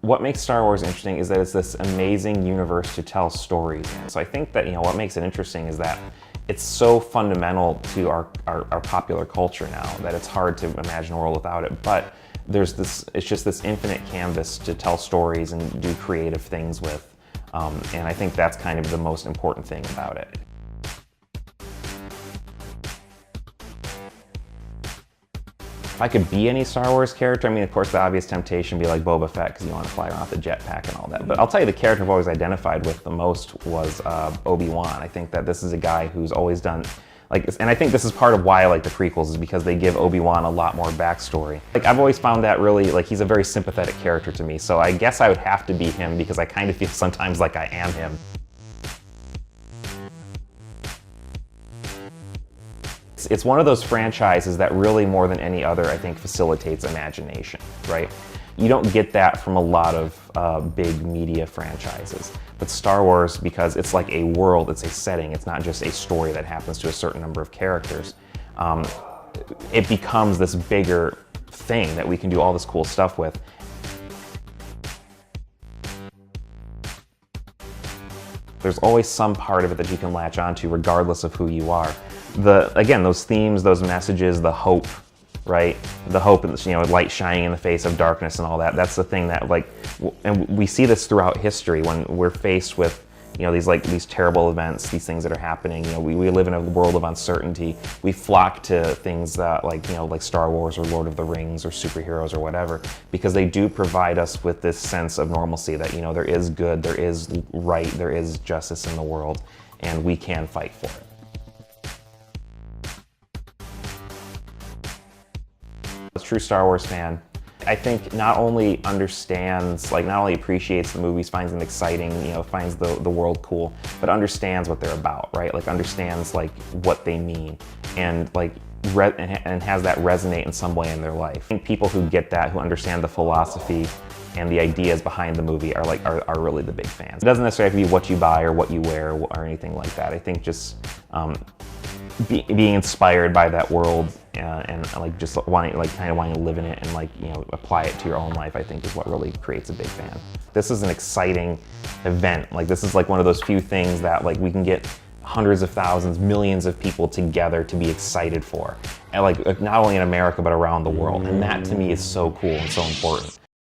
What makes Star Wars interesting is that it's this amazing universe to tell stories in. So I think that, what makes it interesting is that it's so fundamental to our popular culture now that it's hard to imagine a world without it. But it's just this infinite canvas to tell stories and do creative things with. And I think that's kind of the most important thing about it. If I could be any Star Wars character, I mean, of course, the obvious temptation would be like Boba Fett, because you want to fly around with the jetpack and all that. But I'll tell you, the character I've always identified with the most was Obi-Wan. I think that this is a guy who's always done, and I think this is part of why I like the prequels, is because they give Obi-Wan a lot more backstory. I've always found that really, he's a very sympathetic character to me. So I guess I would have to be him, because I kind of feel sometimes like I am him. It's one of those franchises that really, more than any other, I think facilitates imagination, right? You don't get that from a lot of big media franchises. But Star Wars, because it's like a world, it's a setting, it's not just a story that happens to a certain number of characters, it becomes this bigger thing that we can do all this cool stuff with. There's always some part of it that you can latch onto regardless of who you are. Again, those themes, those messages, the hope, right? The hope, light shining in the face of darkness and all that. That's the thing that, and we see this throughout history when we're faced with, these terrible events, these things that are happening. We live in a world of uncertainty. We flock to things that, like Star Wars or Lord of the Rings or superheroes or whatever, because they do provide us with this sense of normalcy that, there is good, there is right, there is justice in the world, and we can fight for it. A true Star Wars fan, I think, not only understands, not only appreciates the movies, finds them exciting, finds the world cool, but understands what they're about, right? Understands what they mean, and and has that resonate in some way in their life. I think people who get that, who understand the philosophy and the ideas behind the movie are really the big fans. It doesn't necessarily have to be what you buy or what you wear or anything like that. I think just being inspired by that world and just wanting to live in it and apply it to your own life, I think is what really creates a big fan. This is an exciting event. This is one of those few things that we can get hundreds of thousands, millions of people together to be excited for, and not only in America but around the world. And that to me is so cool and so important.